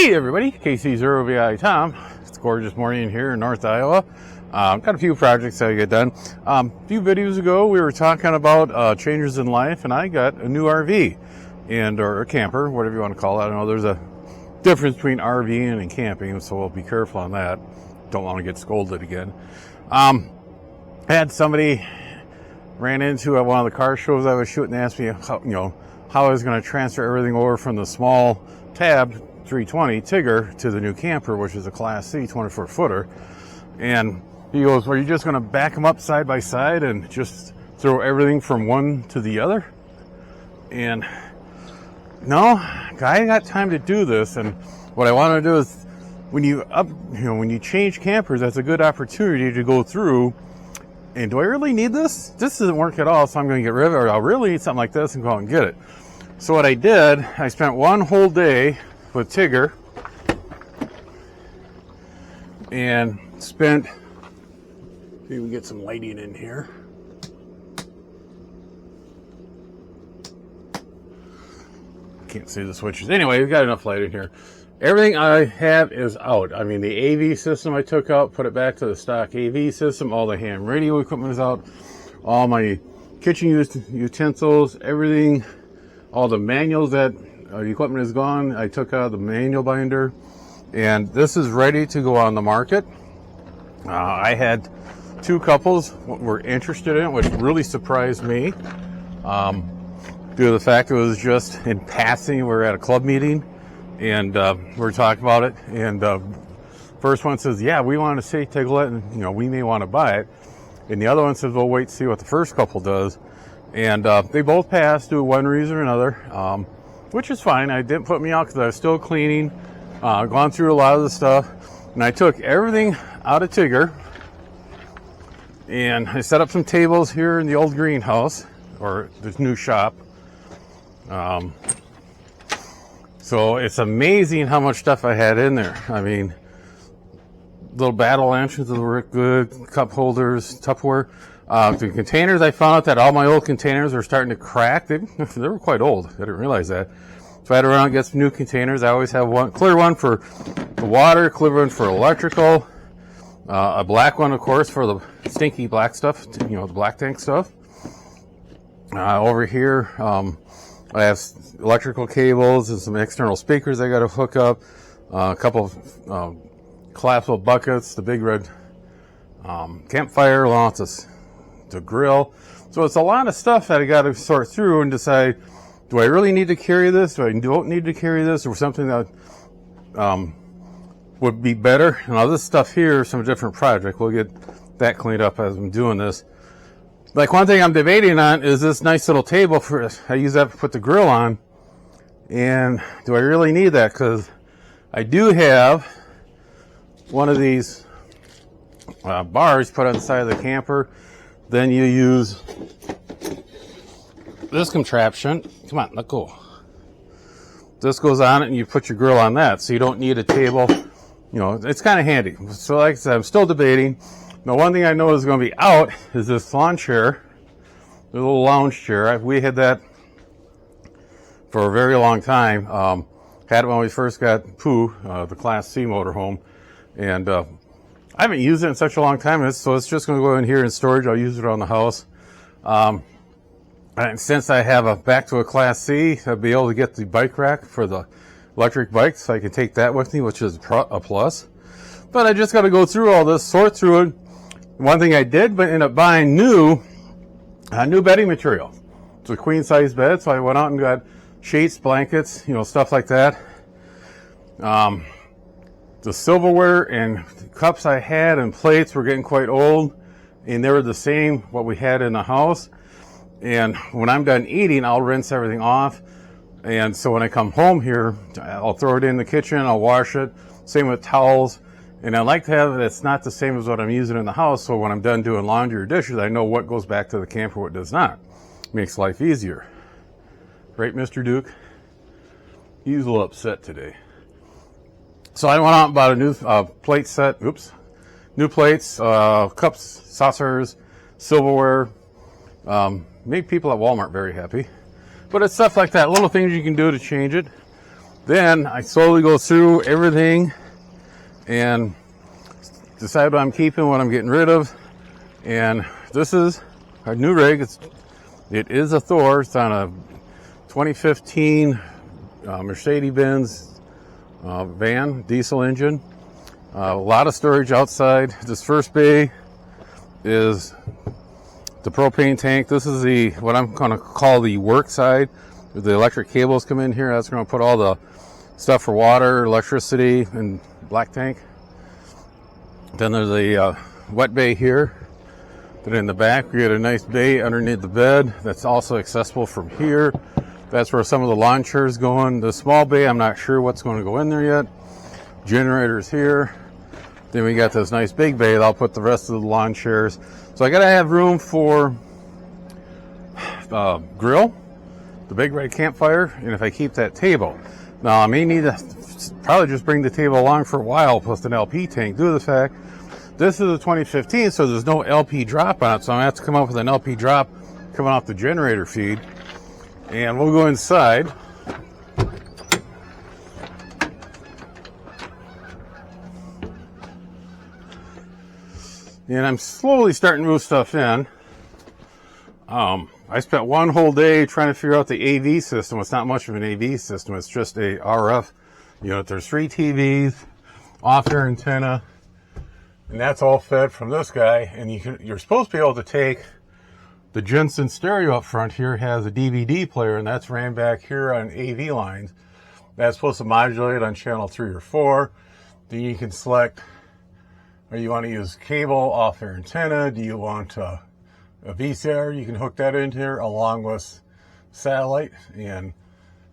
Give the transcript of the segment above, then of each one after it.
Hey everybody, KC0VI Tom. It's a gorgeous morning here in North Iowa. Got a few projects that I get done. A few videos ago we were talking about changes in life, and I got a new RV or a camper, whatever you want to call it. I know there's a difference between RVing and camping, so we'll be careful on that. Don't want to get scolded again. I had somebody ran into at one of the car shows I was shooting and asked me how I was going to transfer everything over from the small Tab 320 Tigger to the new camper, which is a Class C 24 footer. And he goes, "Well, you're just going to back them up side by side and just throw everything from one to the other?" And no, I ain't got time to do this. And what I want to do is, when you change campers, that's a good opportunity to go through. And do I really need this? This doesn't work at all, so I'm going to get rid of it. Or I'll really need something like this and go out and get it. So what I did, I spent one whole day with Tigger and spent, see if we get some lighting in here. Can't see the switches. Anyway, we've got enough light in here. Everything I have is out. I mean, the AV system I took out, put it back to the stock AV system. All the ham radio equipment is out. All my kitchen utensils, everything, all the manuals that equipment is gone. I took out the manual binder, and this is ready to go on the market. I had two couples were interested in it, which really surprised me. Due to the fact it was just in passing. We were at a club meeting, and we were talking about it. And first one says, "Yeah, we want to take a look, and we may want to buy it." And the other one says, "We'll wait to see what the first couple does." And they both passed due to one reason or another, which is fine. It didn't put me out because I was still cleaning, gone through a lot of the stuff, and I took everything out of Tigger, and I set up some tables here in the old greenhouse, or this new shop. So it's amazing how much stuff I had in there. I mean, little battle lanterns that were good, cup holders, Tupperware. The containers, I found out that all my old containers are starting to crack. They were quite old. I didn't realize that. So I had to run and get some new containers. I always have one clear one for the water, clear one for electrical, a black one, of course, for the stinky black stuff, the black tank stuff. Over here, I have electrical cables and some external speakers I got to hook up, a couple of collapsible buckets, the big red campfire, lots of the grill. So it's a lot of stuff that I got to sort through and decide, do I really need to carry this? Do I don't need to carry this, or something that would be better? Now this stuff here is some different project. We'll get that cleaned up as I'm doing this. Like, one thing I'm debating on is this nice little table I use that to put the grill on. And do I really need that? Because I do have one of these bars put on the side of the camper. Then you use this contraption. Come on, let go. This goes on it, and you put your grill on that. So you don't need a table. It's kind of handy. So like I said, I'm still debating. Now, one thing I know is going to be out is this lawn chair, the little lounge chair. We had that for a very long time. Had it when we first got Pooh, the Class C motorhome, and I haven't used it in such a long time, so it's just going to go in here in storage. I'll use it around the house. And since I have back to a Class C, I'll be able to get the bike rack for the electric bike, so I can take that with me, which is a plus. But I just got to go through all this, sort through it. One thing I did, but ended up buying new bedding material. It's a queen size bed, so I went out and got sheets, blankets, stuff like that. The silverware and cups I had and plates were getting quite old, and they were the same what we had in the house. And when I'm done eating, I'll rinse everything off. And so when I come home here, I'll throw it in the kitchen, I'll wash it. Same with towels. And I like to have it, it's not the same as what I'm using in the house, so when I'm done doing laundry or dishes, I know what goes back to the camper, what does not. Makes life easier. Right, Mr. Duke? He's a little upset today. So I went out and bought a new plate set. New plates, cups, saucers, silverware. Made people at Walmart very happy. But it's stuff like that, little things you can do to change it. Then I slowly go through everything and decide what I'm keeping, what I'm getting rid of. And this is our new rig. It is a Thor. It's on a 2015 Mercedes-Benz van, diesel engine. A lot of storage outside. This first bay is the propane tank. This is the what I'm going to call the work side. The electric cables come in here. That's going to put all the stuff for water, electricity, and black tank. Then there's a wet bay here. Then in the back, we get a nice bay underneath the bed. That's also accessible from here. That's where some of the lawn chairs go in. The small bay, I'm not sure what's going to go in there yet. Generators here. Then we got this nice big bay that I'll put the rest of the lawn chairs. So I gotta have room for grill, the big red campfire, and if I keep that table. Now I may need to probably just bring the table along for a while plus an LP tank due to the fact this is a 2015, so there's no LP drop on it, so I'm gonna have to come up with an LP drop coming off the generator feed. And we'll go inside. And I'm slowly starting to move stuff in. I spent one whole day trying to figure out the AV system. It's not much of an AV system. It's just a RF unit. There's 3 TVs, off-air antenna, and that's all fed from this guy. And you're supposed to be able to take the Jensen stereo up front here has a DVD player, and that's ran back here on AV lines. That's supposed to modulate on channel 3 or 4. Then you can select, or you want to use cable, off-air antenna. Do you want a VCR? You can hook that into here along with satellite. And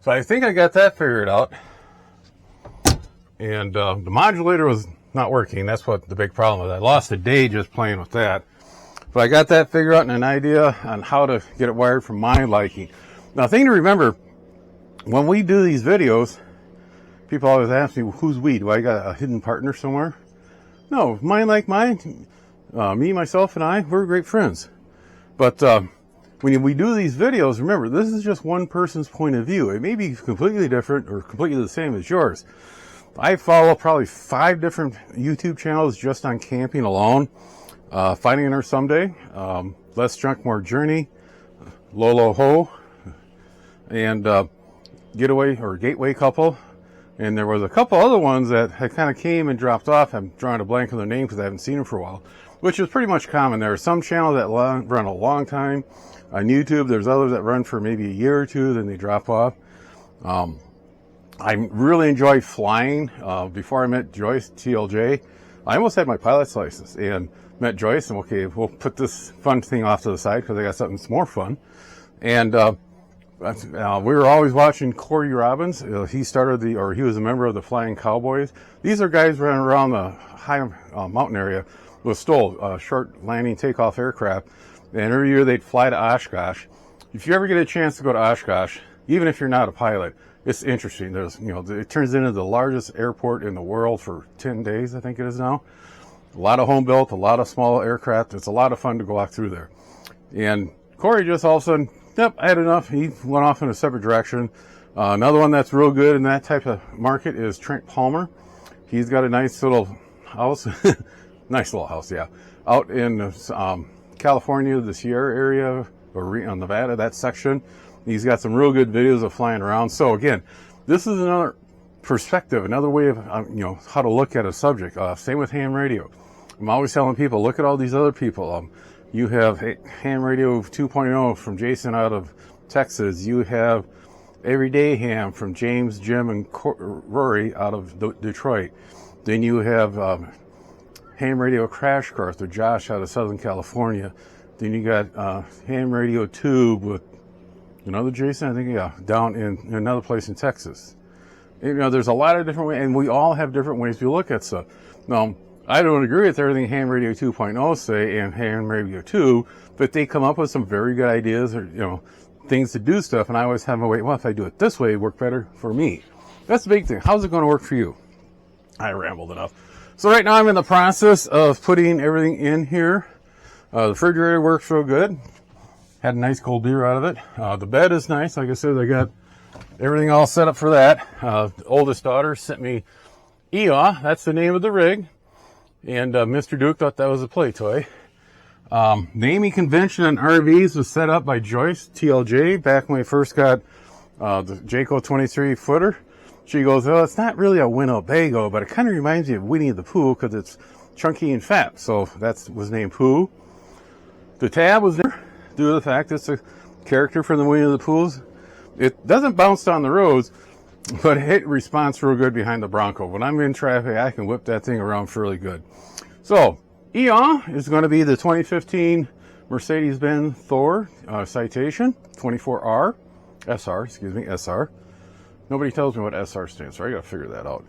so I think I got that figured out. And the modulator was not working. That's what the big problem was. I lost a day just playing with that. But I got that figured out and an idea on how to get it wired for my liking. Now, the thing to remember, when we do these videos, people always ask me, who's we? Do I got a hidden partner somewhere? No, mine like mine. Me, myself, and I, we're great friends. But when we do these videos, remember, this is just one person's point of view. It may be completely different or completely the same as yours. I follow probably 5 different YouTube channels just on camping alone. Finding An Earth Someday, Less Junk, More Journey, Lolo Ho, and Getaway or Gateway Couple. And there was a couple other ones that had kind of came and dropped off. I'm drawing a blank on their name because I haven't seen them for a while, which is pretty much common. There are some channels that run a long time on YouTube. There's others that run for maybe a year or two, then they drop off. I really enjoy flying. Before I met Joyce, TLJ, I almost had my pilot's license and met Joyce, and okay, we'll put this fun thing off to the side because I got something that's more fun. And we were always watching Corey Robbins. He was a member of the Flying Cowboys. These are guys running around the high mountain area with STOL, short landing takeoff aircraft. And every year they'd fly to Oshkosh. If you ever get a chance to go to Oshkosh, even if you're not a pilot, it's interesting. It turns into the largest airport in the world for 10 days, I think it is now. A lot of home built, a lot of small aircraft. It's a lot of fun to go walk through there. And Corey just all of a sudden, yep, I had enough. He went off in a separate direction. Another one that's real good in that type of market is Trent Palmer. He's got a nice little house, nice little house, yeah, out in California, the Sierra area, or Nevada, that section. He's got some real good videos of flying around. So again, this is another perspective, another way of how to look at a subject. Same with ham radio. I'm always telling people, look at all these other people. You have Ham Radio 2.0 from Jason out of Texas. You have Everyday Ham from James, Jim, and Rory out of Detroit. Then you have Ham Radio Crash Course with Josh out of Southern California. Then you got Ham Radio Tube with another Jason, I think, down in another place in Texas. There's a lot of different ways, and we all have different ways we look at stuff. Now, I don't agree with everything Ham Radio 2.0 say and Ham Radio 2, but they come up with some very good ideas or, things to do stuff, and I always have my way, well, if I do it this way, it work better for me. That's the big thing. How's it going to work for you? I rambled enough. So right now I'm in the process of putting everything in here. The refrigerator works real good. Had a nice cold beer out of it. The bed is nice. Like I said, I got everything all set up for that. The oldest daughter sent me EOA, that's the name of the rig, and Mr. Duke thought that was a play toy. Naming convention on RVs was set up by Joyce TLJ back when we first got the Jayco 23 footer. She goes, "Oh, it's not really a Winnebago, but it kind of reminds me of Winnie the Pooh because it's chunky and fat." So that was named Pooh. The tab was there due to the fact it's a character from the Winnie the Poohs. It doesn't bounce down the roads, but it responds real good behind the Bronco. When I'm in traffic, I can whip that thing around fairly good. So EOA is going to be the 2015 Mercedes-Benz Thor Citation 24R, SR. Nobody tells me what SR stands for. I got to figure that out.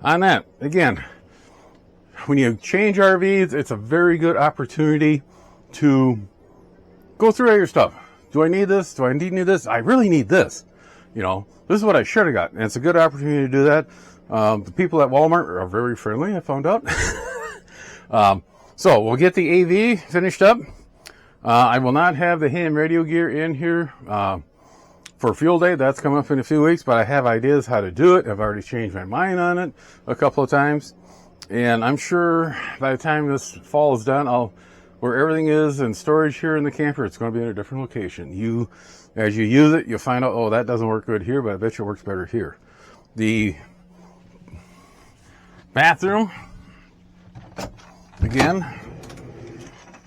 On that, again, when you change RVs, it's a very good opportunity to go through all your stuff. Do I need this? Do I need this? I really need this. You know, this is what I should have got. And it's a good opportunity to do that. The people at Walmart are very friendly, I found out. So we'll get the AV finished up. I will not have the ham radio gear in here for Fuel Day. That's coming up in a few weeks, but I have ideas how to do it. I've already changed my mind on it a couple of times. And I'm sure by the time this fall is done, where everything is in storage here in the camper, it's going to be in a different location. As you use it, you'll find out, oh, that doesn't work good here, but I bet you it works better here. The bathroom, again,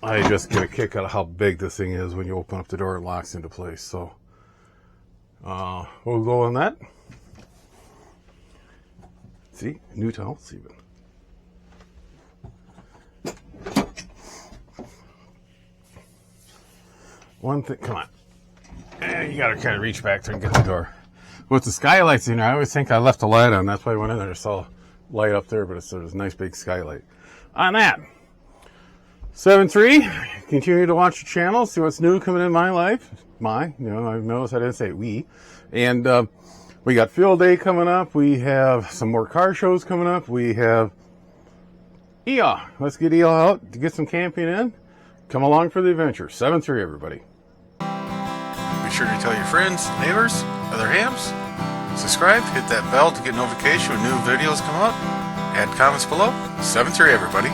I just get a kick out of how big this thing is when you open up the door and locks into place. So we'll go on that. See, new towels even. One thing, come on. You gotta kind of reach back there and get the door. With the skylights in there, I always think I left the light on. That's why I went in there. I saw a light up there, but there's a nice big skylight. On that, 7.3, continue to watch the channel, see what's new coming in my life. I noticed I didn't say we. And we got Field Day coming up. We have some more car shows coming up. We have EOA. Let's get EOA out to get some camping in. Come along for the adventure. 7.3, everybody. Be sure to tell your friends, neighbors, other hams. Subscribe, hit that bell to get notification when new videos come out. Add comments below. 7.3, everybody.